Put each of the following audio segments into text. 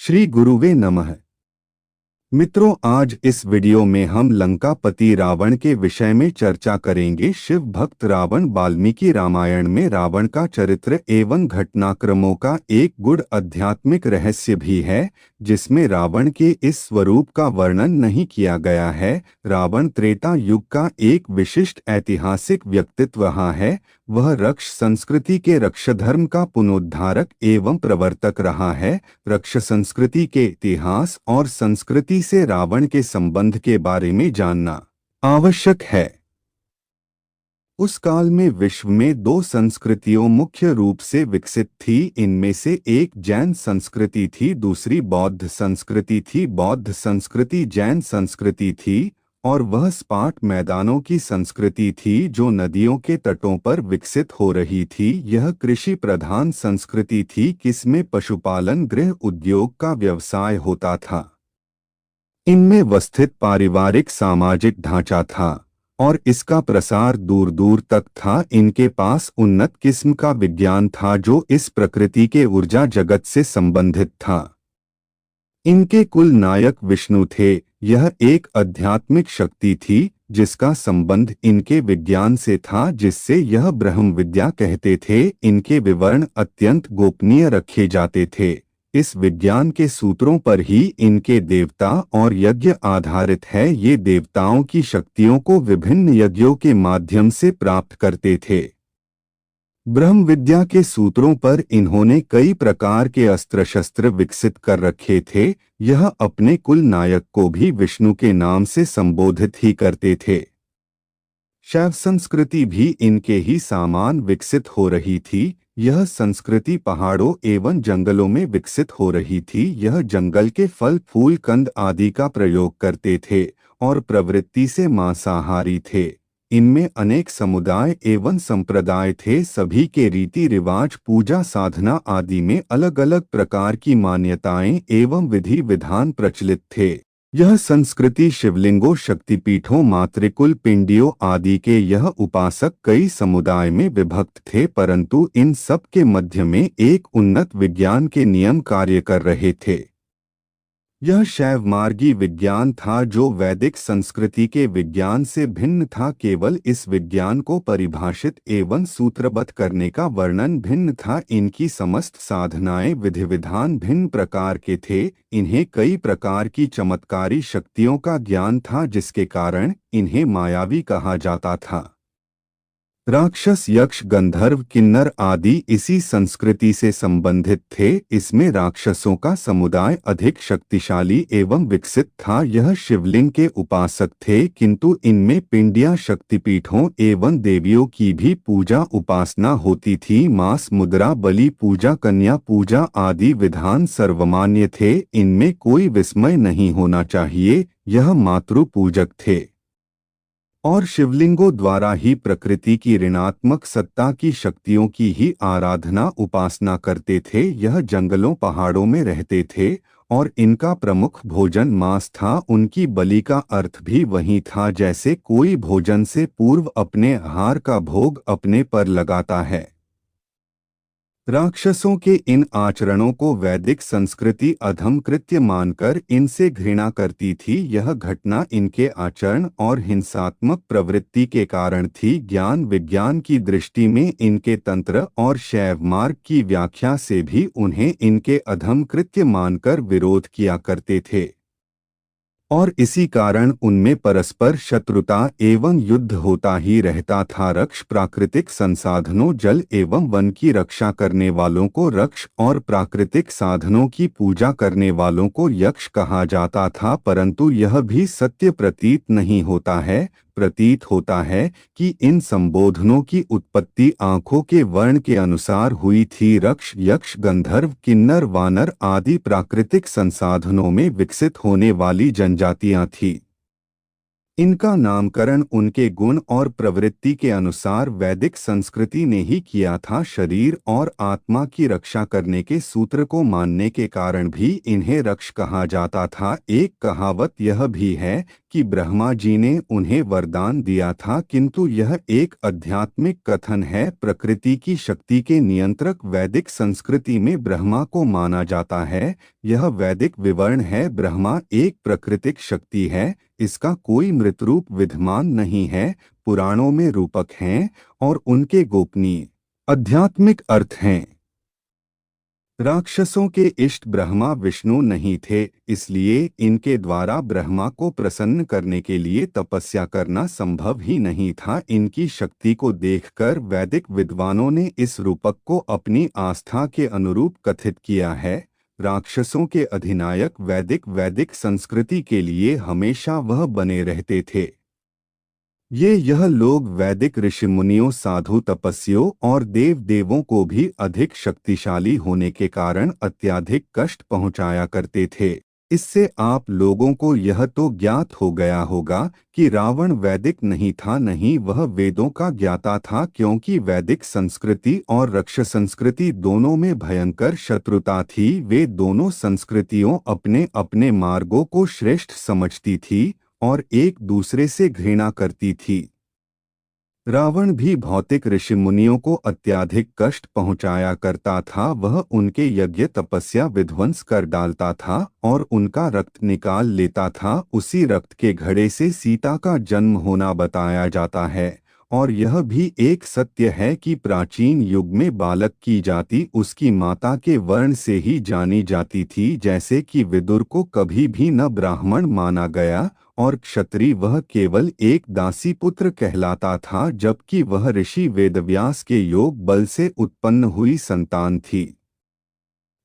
श्री गुरुवे नमः। मित्रों, आज इस वीडियो में हम लंकापति रावण के विषय में चर्चा करेंगे। शिव भक्त रावण वाल्मीकि रामायण में रावण का चरित्र एवं घटनाक्रमों का एक गूढ़ आध्यात्मिक रहस्य भी है, जिसमें रावण के इस स्वरूप का वर्णन नहीं किया गया है। रावण त्रेता युग का एक विशिष्ट ऐतिहासिक व्यक्तित्व रहा है। वह रक्ष संस्कृति के रक्षधर्म का पुनरुद्धारक एवं प्रवर्तक रहा है। रक्ष संस्कृति के इतिहास और संस्कृति से रावण के संबंध के बारे में जानना आवश्यक है। उस काल में विश्व में दो संस्कृतियां मुख्य रूप से विकसित थी। इनमें से एक जैन संस्कृति थी, दूसरी बौद्ध संस्कृति थी। बौद्ध संस्कृति जैन संस्कृति थी और वह सपाट मैदानों की संस्कृति थी जो नदियों के तटों पर विकसित हो रही थी। यह कृषि प्रधान संस्कृति थी, जिसमें पशुपालन गृह उद्योग का व्यवसाय होता था। इनमें व्यवस्थित पारिवारिक सामाजिक ढांचा था और इसका प्रसार दूर दूर तक था। इनके पास उन्नत किस्म का विज्ञान था जो इस प्रकृति के ऊर्जा जगत से संबंधित था। इनके कुल नायक विष्णु थे। यह एक आध्यात्मिक शक्ति थी जिसका संबंध इनके विज्ञान से था, जिससे यह ब्रह्म विद्या कहते थे। इनके विवरण अत्यंत गोपनीय रखे जाते थे। इस विज्ञान के सूत्रों पर ही इनके देवता और यज्ञ आधारित है। ये देवताओं की शक्तियों को विभिन्न यज्ञों के माध्यम से प्राप्त करते थे। ब्रह्म विद्या के सूत्रों पर इन्होंने कई प्रकार के अस्त्र शस्त्र विकसित कर रखे थे। यह अपने कुल नायक को भी विष्णु के नाम से संबोधित ही करते थे। शैव संस्कृति भी इनके ही समान विकसित हो रही थी। यह संस्कृति पहाड़ों एवं जंगलों में विकसित हो रही थी। यह जंगल के फल फूल कंद आदि का प्रयोग करते थे और प्रवृत्ति से मांसाहारी थे। इनमें अनेक समुदाय एवं संप्रदाय थे। सभी के रीति रिवाज, पूजा साधना आदि में अलग अलग प्रकार की मान्यताएं एवं विधि विधान प्रचलित थे। यह संस्कृति शिवलिंगों, शक्तिपीठों, मातृकुल, पिंडियों आदि के यह उपासक कई समुदाय में विभक्त थे, परंतु इन सब के मध्य में एक उन्नत विज्ञान के नियम कार्य कर रहे थे। यह शैव मार्गी विज्ञान था जो वैदिक संस्कृति के विज्ञान से भिन्न था। केवल इस विज्ञान को परिभाषित एवं सूत्रबद्ध करने का वर्णन भिन्न था। इनकी समस्त साधनाएं, विधि विधान भिन्न प्रकार के थे। इन्हें कई प्रकार की चमत्कारी शक्तियों का ज्ञान था, जिसके कारण इन्हें मायावी कहा जाता था। राक्षस, यक्ष, गंधर्व, किन्नर आदि इसी संस्कृति से संबंधित थे। इसमें राक्षसों का समुदाय अधिक शक्तिशाली एवं विकसित था। यह शिवलिंग के उपासक थे, किंतु इनमें पिंडियां, शक्तिपीठों एवं देवियों की भी पूजा उपासना होती थी। मास, मुद्रा, बलि पूजा, कन्या पूजा आदि विधान सर्वमान्य थे। इनमें कोई विस्मय नहीं होना चाहिए। यह मातृ पूजक थे और शिवलिंगों द्वारा ही प्रकृति की ऋणात्मक सत्ता की शक्तियों की ही आराधना उपासना करते थे। यह जंगलों पहाड़ों में रहते थे और इनका प्रमुख भोजन मांस था। उनकी बलि का अर्थ भी वही था जैसे कोई भोजन से पूर्व अपने आहार का भोग अपने पर लगाता है। राक्षसों के इन आचरणों को वैदिक संस्कृति अधम कृत्य मानकर इनसे घृणा करती थी। यह घटना इनके आचरण और हिंसात्मक प्रवृत्ति के कारण थी। ज्ञान विज्ञान की दृष्टि में इनके तंत्र और शैव मार्ग की व्याख्या से भी उन्हें इनके अधम कृत्य मानकर विरोध किया करते थे और इसी कारण उनमें परस्पर शत्रुता एवं युद्ध होता ही रहता था। रक्ष, प्राकृतिक संसाधनों, जल एवं वन की रक्षा करने वालों को रक्ष और प्राकृतिक साधनों की पूजा करने वालों को यक्ष कहा जाता था, परंतु यह भी सत्य प्रतीत नहीं होता है। प्रतीत होता है कि इन संबोधनों की उत्पत्ति आंखों के वर्ण के अनुसार हुई थी। रक्ष, यक्ष, गंधर्व, किन्नर, वानर आदि प्राकृतिक संसाधनों में विकसित होने वाली जनजातियां थीं। इनका नामकरण उनके गुण और प्रवृत्ति के अनुसार वैदिक संस्कृति ने ही किया था। शरीर और आत्मा की रक्षा करने के सूत्र को मानने के कारण भी इन्हें रक्ष कहा जाता था। एक कहावत यह भी है कि ब्रह्मा जी ने उन्हें वरदान दिया था, किंतु यह एक आध्यात्मिक कथन है। प्रकृति की शक्ति के नियंत्रक वैदिक संस्कृति में ब्रह्मा को माना जाता है। यह वैदिक विवरण है। ब्रह्मा एक प्राकृतिक शक्ति है, इसका कोई मृतरूप विद्यमान नहीं है। पुराणों में रूपक हैं और उनके गोपनीय आध्यात्मिक अर्थ हैं। राक्षसों के इष्ट ब्रह्मा विष्णु नहीं थे, इसलिए इनके द्वारा ब्रह्मा को प्रसन्न करने के लिए तपस्या करना संभव ही नहीं था। इनकी शक्ति को देखकर वैदिक विद्वानों ने इस रूपक को अपनी आस्था के अनुरूप कथित किया है। राक्षसों के अधिनायक वैदिक संस्कृति के लिए हमेशा वह बने रहते थे। यह लोग वैदिक ऋषि मुनियों, साधु, तपस्वियों और देव देवों को भी अधिक शक्तिशाली होने के कारण अत्यधिक कष्ट पहुंचाया करते थे। इससे आप लोगों को यह तो ज्ञात हो गया होगा कि रावण वैदिक नहीं था, नहीं वह वेदों का ज्ञाता था, क्योंकि वैदिक संस्कृति और राक्षस संस्कृति दोनों में भयंकर शत्रुता थी। वे दोनों संस्कृतियों अपने अपने मार्गों को श्रेष्ठ समझती थी और एक दूसरे से घृणा करती थी। रावण भी भौतिक ऋषि मुनियों को अत्यधिक कष्ट पहुंचाया करता था। वह उनके यज्ञ तपस्या विध्वंस कर डालता था और उनका रक्त निकाल लेता था। उसी रक्त के घड़े से सीता का जन्म होना बताया जाता है। और यह भी एक सत्य है कि प्राचीन युग में बालक की जाति उसकी माता के वर्ण से ही जानी जाती थी, जैसे कि विदुर को कभी भी न ब्राह्मण माना गया और क्षत्रिय वह केवल एक दासी पुत्र कहलाता था, जबकि वह ऋषि वेदव्यास के योग बल से उत्पन्न हुई संतान थी।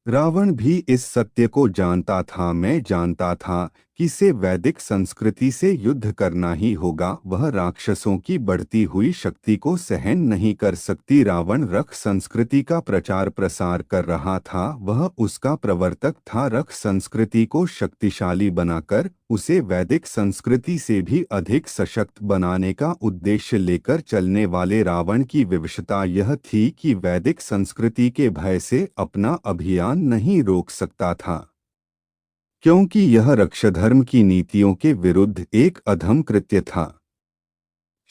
रावण भी इस सत्य को जानता था। मैं जानता था कि से वैदिक संस्कृति से युद्ध करना ही होगा। वह राक्षसों की बढ़ती हुई शक्ति को सहन नहीं कर सकती। रावण रख संस्कृति का प्रचार प्रसार कर रहा था, वह उसका प्रवर्तक था। रख संस्कृति को शक्तिशाली बनाकर उसे वैदिक संस्कृति से भी अधिक सशक्त बनाने का उद्देश्य लेकर चलने वाले रावण की विवशता यह थी कि वैदिक संस्कृति के भय से अपना अभियान नहीं रोक सकता था, क्योंकि यह रक्षाधर्म की नीतियों के विरुद्ध एक अधम कृत्य था।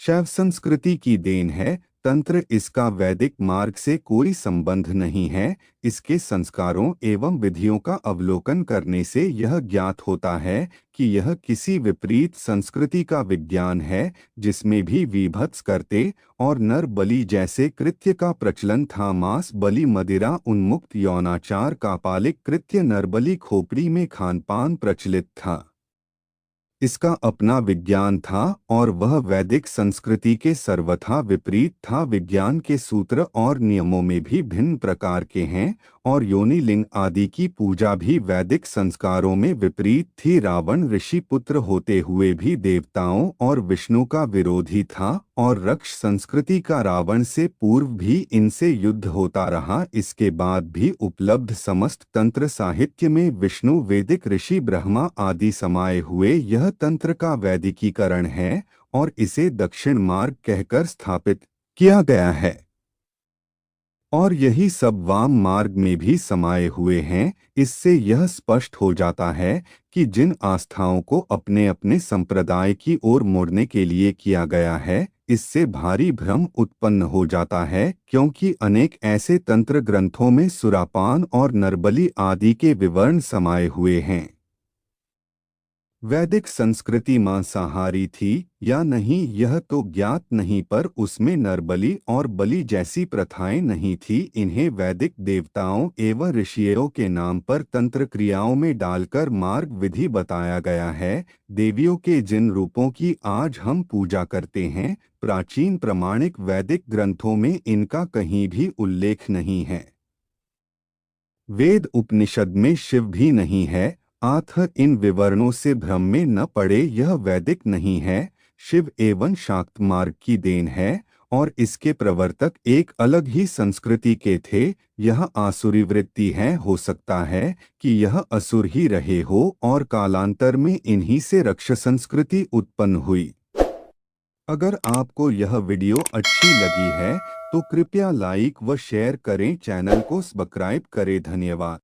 शैव संस्कृति की देन है तंत्र, इसका वैदिक मार्ग से कोई संबंध नहीं है। इसके संस्कारों एवं विधियों का अवलोकन करने से यह ज्ञात होता है कि यह किसी विपरीत संस्कृति का विज्ञान है, जिसमें भी वीभत्स करते और नर बलि जैसे कृत्य का प्रचलन था। मांस बलि, मदिरा उन्मुक्त यौनाचार, कापालिक कृत्य, नरबलि, खोपड़ी में खानपान प्रचलित था। इसका अपना विज्ञान था और वह वैदिक संस्कृति के सर्वथा विपरीत था। विज्ञान के सूत्र और नियमों में भी भिन्न प्रकार के हैं और योनि लिंग आदि की पूजा भी वैदिक संस्कारों में विपरीत थी। रावण ऋषि पुत्र होते हुए भी देवताओं और विष्णु का विरोधी था और रक्ष संस्कृति का रावण से पूर्व भी इनसे युद्ध होता रहा। इसके बाद भी उपलब्ध समस्त तंत्र साहित्य में विष्णु, वैदिक ऋषि, ब्रह्मा आदि समाये हुए। यह तंत्र का वैदिकीकरण है और इसे दक्षिण मार्ग कहकर स्थापित किया गया है और यही सब वाम मार्ग में भी समाये हुए हैं। इससे यह स्पष्ट हो जाता है कि जिन आस्थाओं को अपने अपने संप्रदाय की ओर मोड़ने के लिए किया गया है, इससे भारी भ्रम उत्पन्न हो जाता है, क्योंकि अनेक ऐसे तंत्र ग्रंथों में सुरापान और नरबलि आदि के विवरण समाये हुए हैं। वैदिक संस्कृति मांसाहारी थी या नहीं यह तो ज्ञात नहीं, पर उसमें नरबलि और बलि जैसी प्रथाएं नहीं थी। इन्हें वैदिक देवताओं एवं ऋषियों के नाम पर तंत्र क्रियाओं में डालकर मार्ग विधि बताया गया है। देवियों के जिन रूपों की आज हम पूजा करते हैं, प्राचीन प्रमाणिक वैदिक ग्रंथों में इनका कहीं भी उल्लेख नहीं है। वेद उपनिषद में शिव भी नहीं है। आथ इन विवरणों से भ्रम में न पड़े, यह वैदिक नहीं है, शिव एवं शाक्त मार्ग की देन है और इसके प्रवर्तक एक अलग ही संस्कृति के थे। यह आसुरी वृत्ति है। हो सकता है कि यह असुर ही रहे हो और कालांतर में इन्हीं से राक्षस संस्कृति उत्पन्न हुई। अगर आपको यह वीडियो अच्छी लगी है तो कृपया लाइक व शेयर करें, चैनल को सब्सक्राइब करें। धन्यवाद।